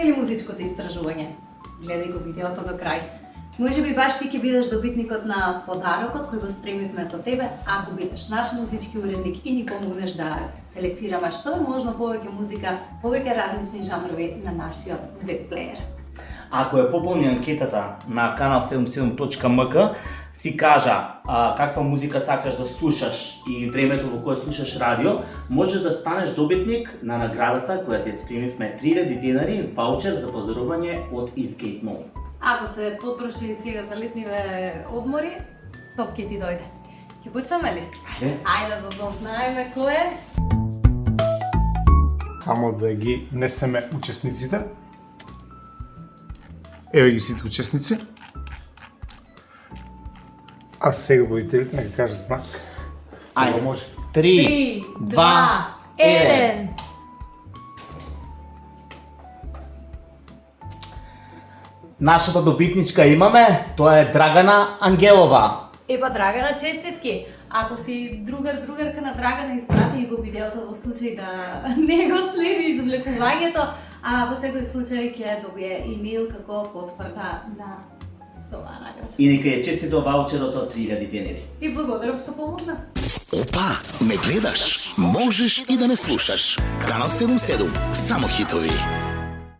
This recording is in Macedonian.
ли музичкото истражување? Гледај го видеото до крај. Може би баш ти ќе бидеш добитникот на подарокот кој го спремивме за тебе, ако бидеш наш музички уредник и ни помогнеш да селектираме што е можно повеќе музика, повеќе различни жанрови на нашиот веб-плеер. Ако ја пополни анкетата на kanal77.mk, си кажа каква музика сакаш да слушаш и времето во кое слушаш радио, можеш да станеш добитник на наградата која ти спремивме 3000 денари ваучер за пазарување од Eastgate Mall. Ако се потроши сега за летниве одмори, топ ќе ти дојде. Ќе почнеме ли? Ајде да дознаеме кој е. Само да ги внесеме учесниците. Еве ги сите учесници. А сега водителите нека кажат знак. Ајде, може. 3, 2, 1. Нашата добитничка имаме, тоа е Драгана Ангелова. Епа Драгана, честитки! Ако си другарка на Драгана, испрати го видеото во случај да не го следи извлекувањето, а во секој случај ќе добие имейл како потврда на оваа награда. И нека е честито ваучерот од 3000 денари. И благодарам што помогна. Опа, ме гледаш? Можеш и да не слушаш. Канал 77, само хитови.